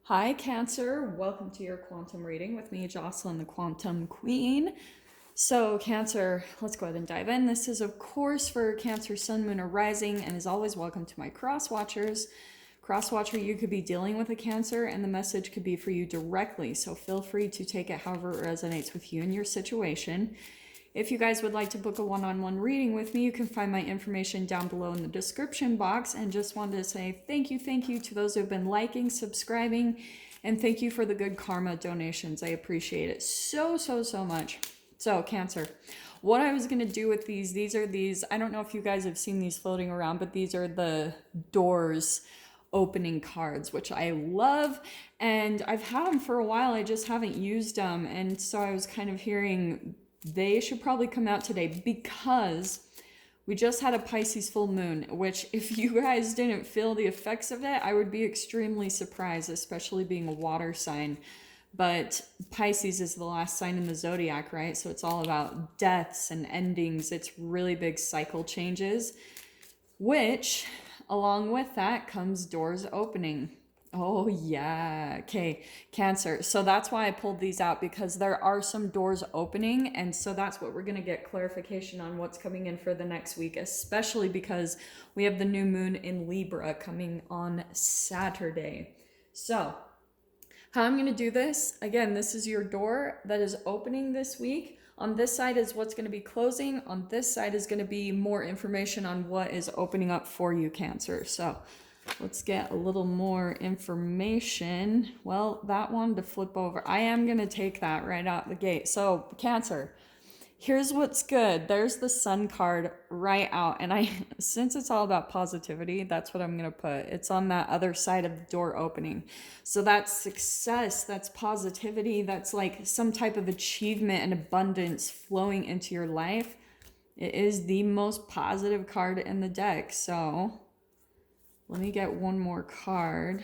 Hi, Cancer. Welcome to your quantum reading with me, Jocelyn, the Quantum Queen. So, Cancer, let's go ahead and dive in. This is, of course, for Cancer, Sun, Moon, or Rising, and as always, welcome to my cross watchers. Cross watcher, you could be dealing with a Cancer, and the message could be for you directly. So, feel free to take it however it resonates with you and your situation. If you guys would like to book a one-on-one reading with me, you can find my information down below in the description box. And just wanted to say thank you to those who have been liking, subscribing, and thank you for the good karma donations. I appreciate it so much. So, Cancer, what I was going to do with these are these, I don't know if you guys have seen these floating around, but these are the doors opening cards, which I love, and I've had them for a while. I just haven't used them, and so I was kind of hearing they should probably come out today because we just had a Pisces full moon, which if you guys didn't feel the effects of it, I would be extremely surprised, especially being a water sign. But Pisces is the last sign in the zodiac, right? So it's all about deaths and endings. It's really big cycle changes, which along with that comes doors opening. Oh yeah. Okay, Cancer. So that's why I pulled these out, because there are some doors opening, and so that's what we're going to get clarification on what's coming in for the next week, especially because we have the new moon in Libra coming on Saturday. So how I'm going to do this, again, this is your door that is opening this week. On this side is what's going to be closing. On this side is going to be more information on what is opening up for you, Cancer. So let's get a little more information. Well, that wanted to flip over. I am going to take that right out the gate. So, Cancer, here's what's good. There's the Sun card right out. And since it's all about positivity, that's what I'm going to put. It's on that other side of the door opening. So that's success, that's positivity, that's like some type of achievement and abundance flowing into your life. It is the most positive card in the deck. So let me get one more card.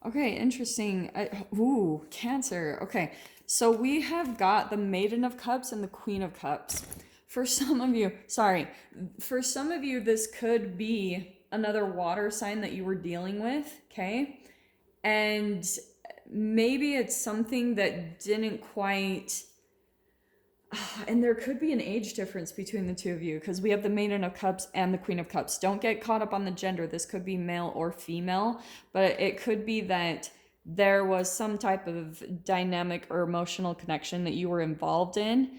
Okay, interesting. Ooh, Cancer. Okay, so we have got the Maiden of Cups and the Queen of Cups. For some of you, this could be another water sign that you were dealing with, okay? And maybe it's something that didn't quite... And there could be an age difference between the two of you, because we have the Maiden of Cups and the Queen of Cups. Don't get caught up on the gender. This could be male or female, but it could be that there was some type of dynamic or emotional connection that you were involved in,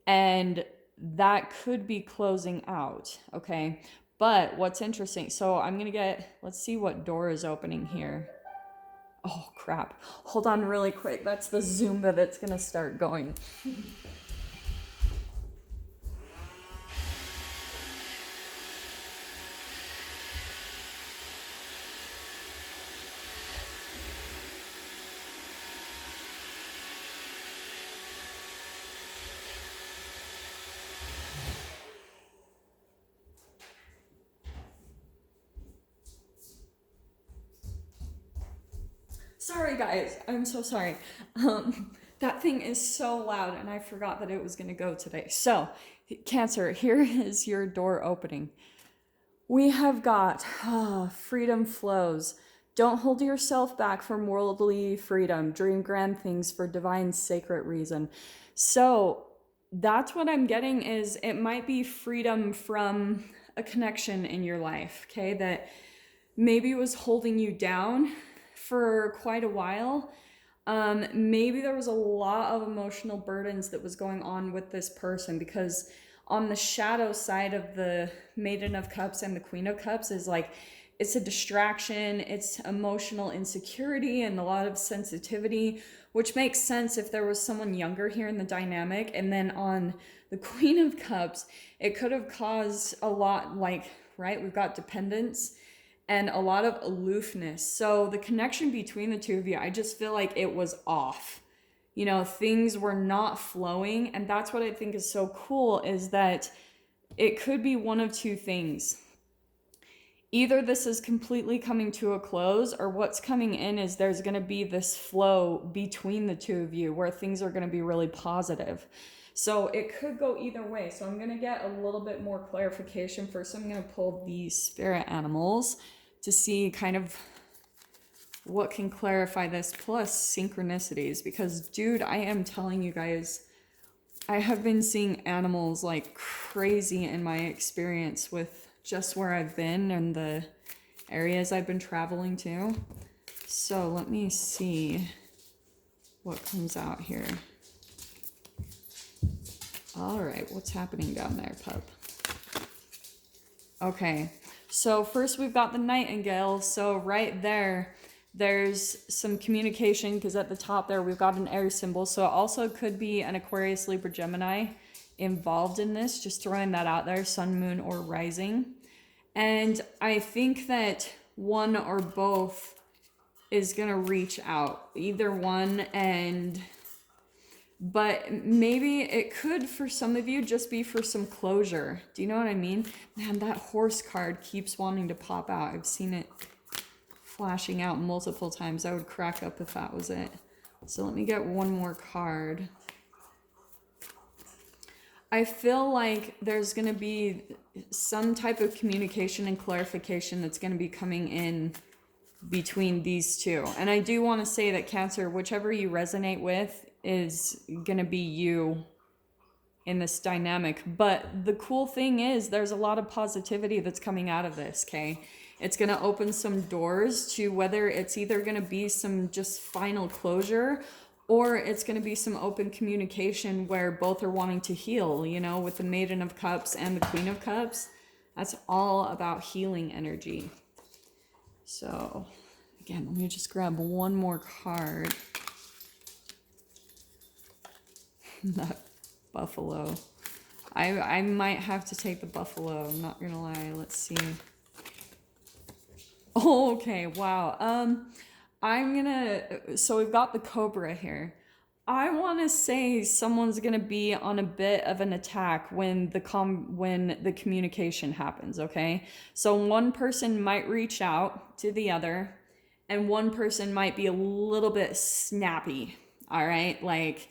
and that could be closing out, okay? But what's interesting, so I'm going to let's see what door is opening here. Oh, crap. Hold on really quick. That's the Zumba that's going to start going. Sorry, guys. I'm so sorry. That thing is so loud, and I forgot that it was going to go today. So, Cancer, here is your door opening. We have got freedom flows. Don't hold yourself back from worldly freedom. Dream grand things for divine sacred reason. So, that's what I'm getting is it might be freedom from a connection in your life, okay, that maybe was holding you down for quite a while. Maybe there was a lot of emotional burdens that was going on with this person, because on the shadow side of the Maiden of Cups and the Queen of Cups is like, it's a distraction, it's emotional insecurity and a lot of sensitivity, which makes sense if there was someone younger here in the dynamic. And then on the Queen of Cups, it could have caused a lot, like, right, we've got dependence and a lot of aloofness. So the connection between the two of you, I just feel like it was off. You know, things were not flowing. And that's what I think is so cool, is that it could be one of two things. Either this is completely coming to a close, or what's coming in is there's going to be this flow between the two of you where things are going to be really positive. So it could go either way. So I'm going to get a little bit more clarification. First, I'm going to pull the spirit animals to see kind of what can clarify this, plus synchronicities, because dude, I am telling you guys, I have been seeing animals like crazy in my experience with just where I've been and the areas I've been traveling to. So let me see what comes out here. All right, what's happening down there, pup? Okay, so first we've got the nightingale. So right there, there's some communication, because at the top there we've got an air symbol. So it also could be an Aquarius, Libra, Gemini involved in this. Just throwing that out there, sun, moon, or rising. And I think that one or both is gonna reach out, either one. But maybe it could, for some of you, just be for some closure. Do you know what I mean? Man, that horse card keeps wanting to pop out. I've seen it flashing out multiple times. I would crack up if that was it. So let me get one more card. I feel like there's going to be some type of communication and clarification that's going to be coming in between these two. And I do want to say that Cancer, whichever you resonate with, is going to be you in this dynamic. But the cool thing is there's a lot of positivity that's coming out of this, okay? It's going to open some doors to whether it's either going to be some just final closure, or it's going to be some open communication where both are wanting to heal, you know, with the Maiden of Cups and the Queen of Cups. That's all about healing energy. So again, let me just grab one more card. That buffalo. I might have to take the buffalo. I'm not gonna lie. Let's see. Oh, okay. Wow. So we've got the cobra here. I want to say someone's gonna be on a bit of an attack when the communication happens. Okay. So one person might reach out to the other, and one person might be a little bit snappy. All right, like.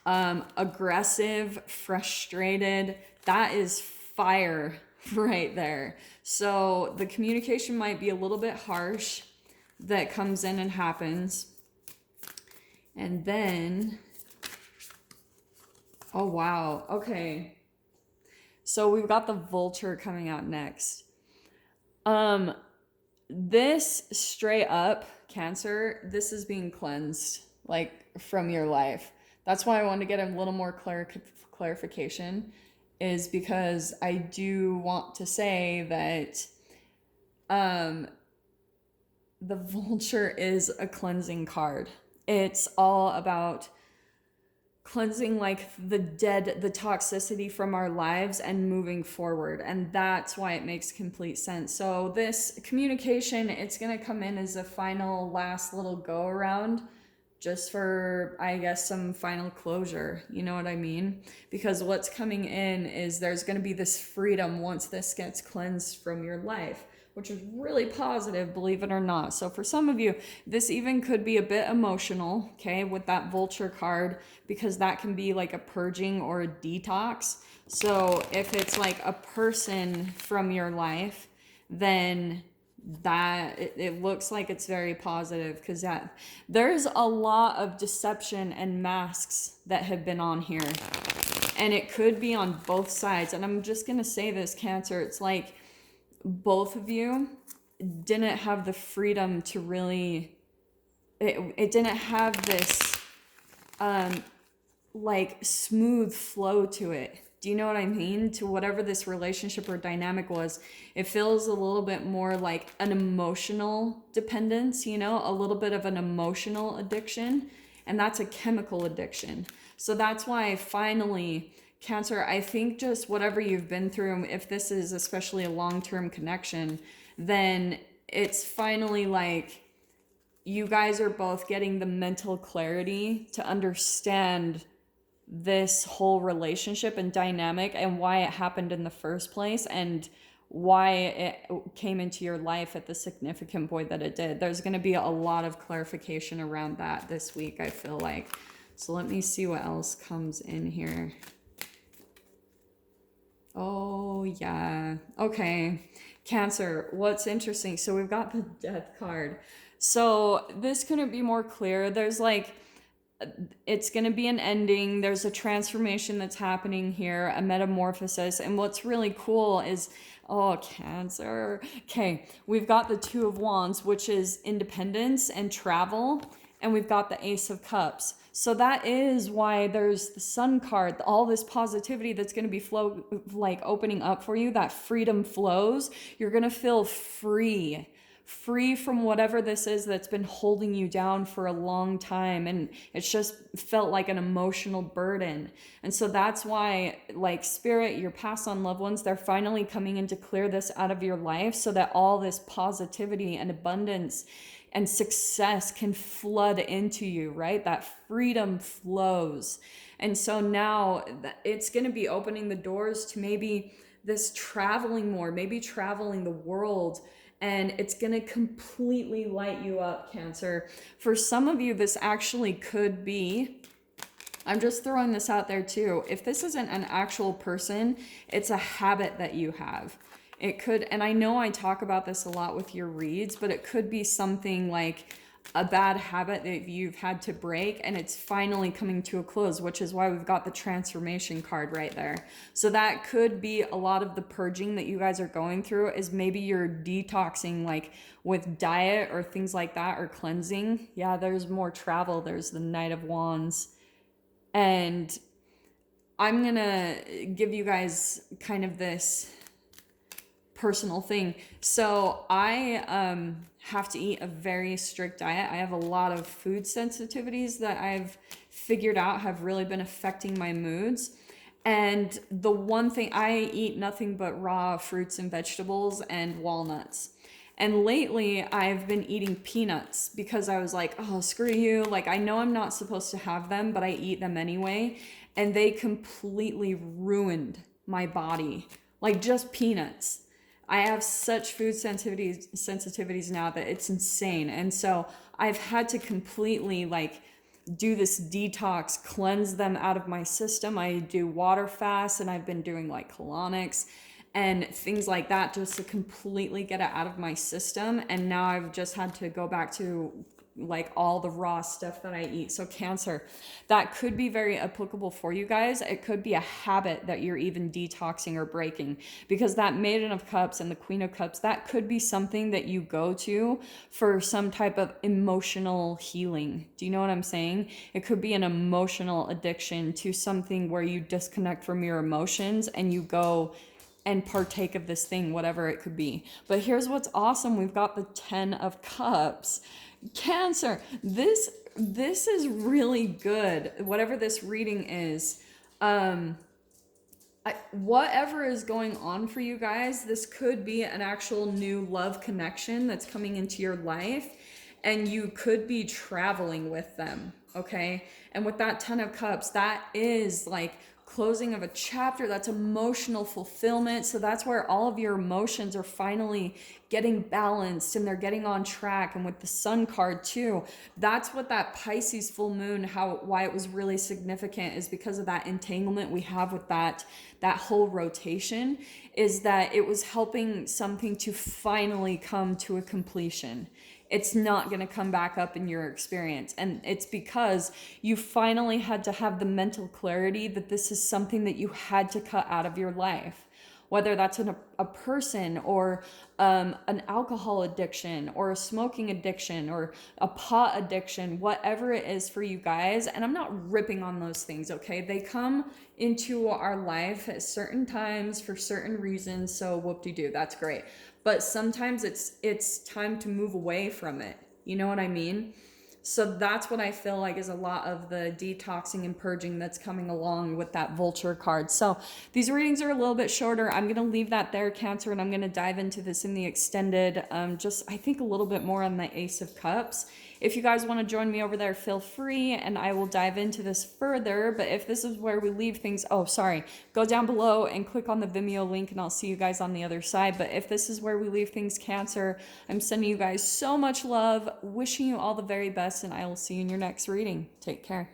Aggressive, frustrated, that is fire right there. So the communication might be a little bit harsh that comes in and happens. And then, oh wow, okay. So we've got the vulture coming out next. This straight up, Cancer, this is being cleansed, like, from your life. That's why I wanted to get a little more clarification, is because I do want to say that the vulture is a cleansing card. It's all about cleansing like the toxicity from our lives and moving forward. And that's why it makes complete sense. So this communication, it's going to come in as a final last little go around, just for, I guess, some final closure. You know what I mean? Because what's coming in is there's going to be this freedom once this gets cleansed from your life, which is really positive, believe it or not. So for some of you, this even could be a bit emotional, okay, with that vulture card, because that can be like a purging or a detox. So if it's like a person from your life, then that it looks like it's very positive, because that there's a lot of deception and masks that have been on here, and it could be on both sides. And I'm just gonna say this, Cancer, it's like both of you didn't have the freedom to really, it didn't have this like smooth flow to it. Do you know what I mean? To whatever this relationship or dynamic was, it feels a little bit more like an emotional dependence, you know, a little bit of an emotional addiction, and that's a chemical addiction. So that's why finally, Cancer, I think just whatever you've been through, if this is especially a long-term connection, then it's finally like you guys are both getting the mental clarity to understand this whole relationship and dynamic and why it happened in the first place and why it came into your life at the significant point that it did. There's going to be a lot of clarification around that this week, I feel like. So let me see what else comes in here. Oh, yeah. Okay. Cancer, what's interesting? So we've got the death card. So this couldn't be more clear. There's like, it's going to be an ending. There's a transformation that's happening here, a metamorphosis. And what's really cool is, oh, Cancer. Okay, we've got the Two of Wands, which is independence and travel. And we've got the Ace of Cups. So that is why there's the Sun card, all this positivity that's going to be opening up for you. That freedom flows. You're going to feel free from whatever this is that's been holding you down for a long time, and it's just felt like an emotional burden. And so that's why, like, spirit, your past on loved ones, they're finally coming in to clear this out of your life so that all this positivity and abundance and success can flood into you, right? That freedom flows. And so now it's going to be opening the doors to maybe this traveling more, maybe traveling the world. And it's going to completely light you up, Cancer. For some of you, this actually could be, I'm just throwing this out there too. If this isn't an actual person, it's a habit that you have. It could, and I know I talk about this a lot with your reads, but it could be something like a bad habit that you've had to break, and it's finally coming to a close, which is why we've got the transformation card right there. So that could be a lot of the purging that you guys are going through, is maybe you're detoxing, like with diet or things like that, or cleansing. Yeah, there's more travel. There's the Knight of Wands. And I'm gonna give you guys kind of this personal thing. So I have to eat a very strict diet. I have a lot of food sensitivities that I've figured out have really been affecting my moods. And the one thing, I eat nothing but raw fruits and vegetables and walnuts. And lately I've been eating peanuts because I was like, oh, screw you. Like, I know I'm not supposed to have them, but I eat them anyway. And they completely ruined my body. Like, just peanuts. I have such food sensitivities now that it's insane. And so I've had to completely like do this detox, cleanse them out of my system. I do water fasts, and I've been doing like colonics and things like that just to completely get it out of my system. And now I've just had to go back to like all the raw stuff that I eat. So Cancer, that could be very applicable for you guys. It could be a habit that you're even detoxing or breaking, because that Maiden of Cups and the Queen of Cups, that could be something that you go to for some type of emotional healing. Do you know what I'm saying? It could be an emotional addiction to something where you disconnect from your emotions and you go and partake of this thing, whatever it could be. But here's what's awesome. We've got the 10 of Cups. Cancer, this is really good. Whatever this reading is, whatever is going on for you guys, this could be an actual new love connection that's coming into your life, and you could be traveling with them, okay? And with that 10 of Cups, that is like closing of a chapter. That's emotional fulfillment. So that's where all of your emotions are finally getting balanced and they're getting on track. And with the Sun card too, that's what that Pisces full moon, why it was really significant, is because of that entanglement we have with that whole rotation, is that it was helping something to finally come to a completion. It's not going to come back up in your experience. And it's because you finally had to have the mental clarity that this is something that you had to cut out of your life. Whether that's a person or an alcohol addiction or a smoking addiction or a pot addiction, whatever it is for you guys. And I'm not ripping on those things, okay? They come into our life at certain times for certain reasons. So whoop-de-doo, that's great. But sometimes it's time to move away from it. You know what I mean? So that's what I feel like is a lot of the detoxing and purging that's coming along with that Vulture card. So these readings are a little bit shorter. I'm going to leave that there, Cancer, and I'm going to dive into this in the extended, just I think a little bit more on the Ace of Cups. If you guys want to join me over there, feel free, and I will dive into this further. But if this is where we leave things, go down below and click on the Vimeo link, and I'll see you guys on the other side. But if this is where we leave things, Cancer, I'm sending you guys so much love, wishing you all the very best, and I will see you in your next reading. Take care.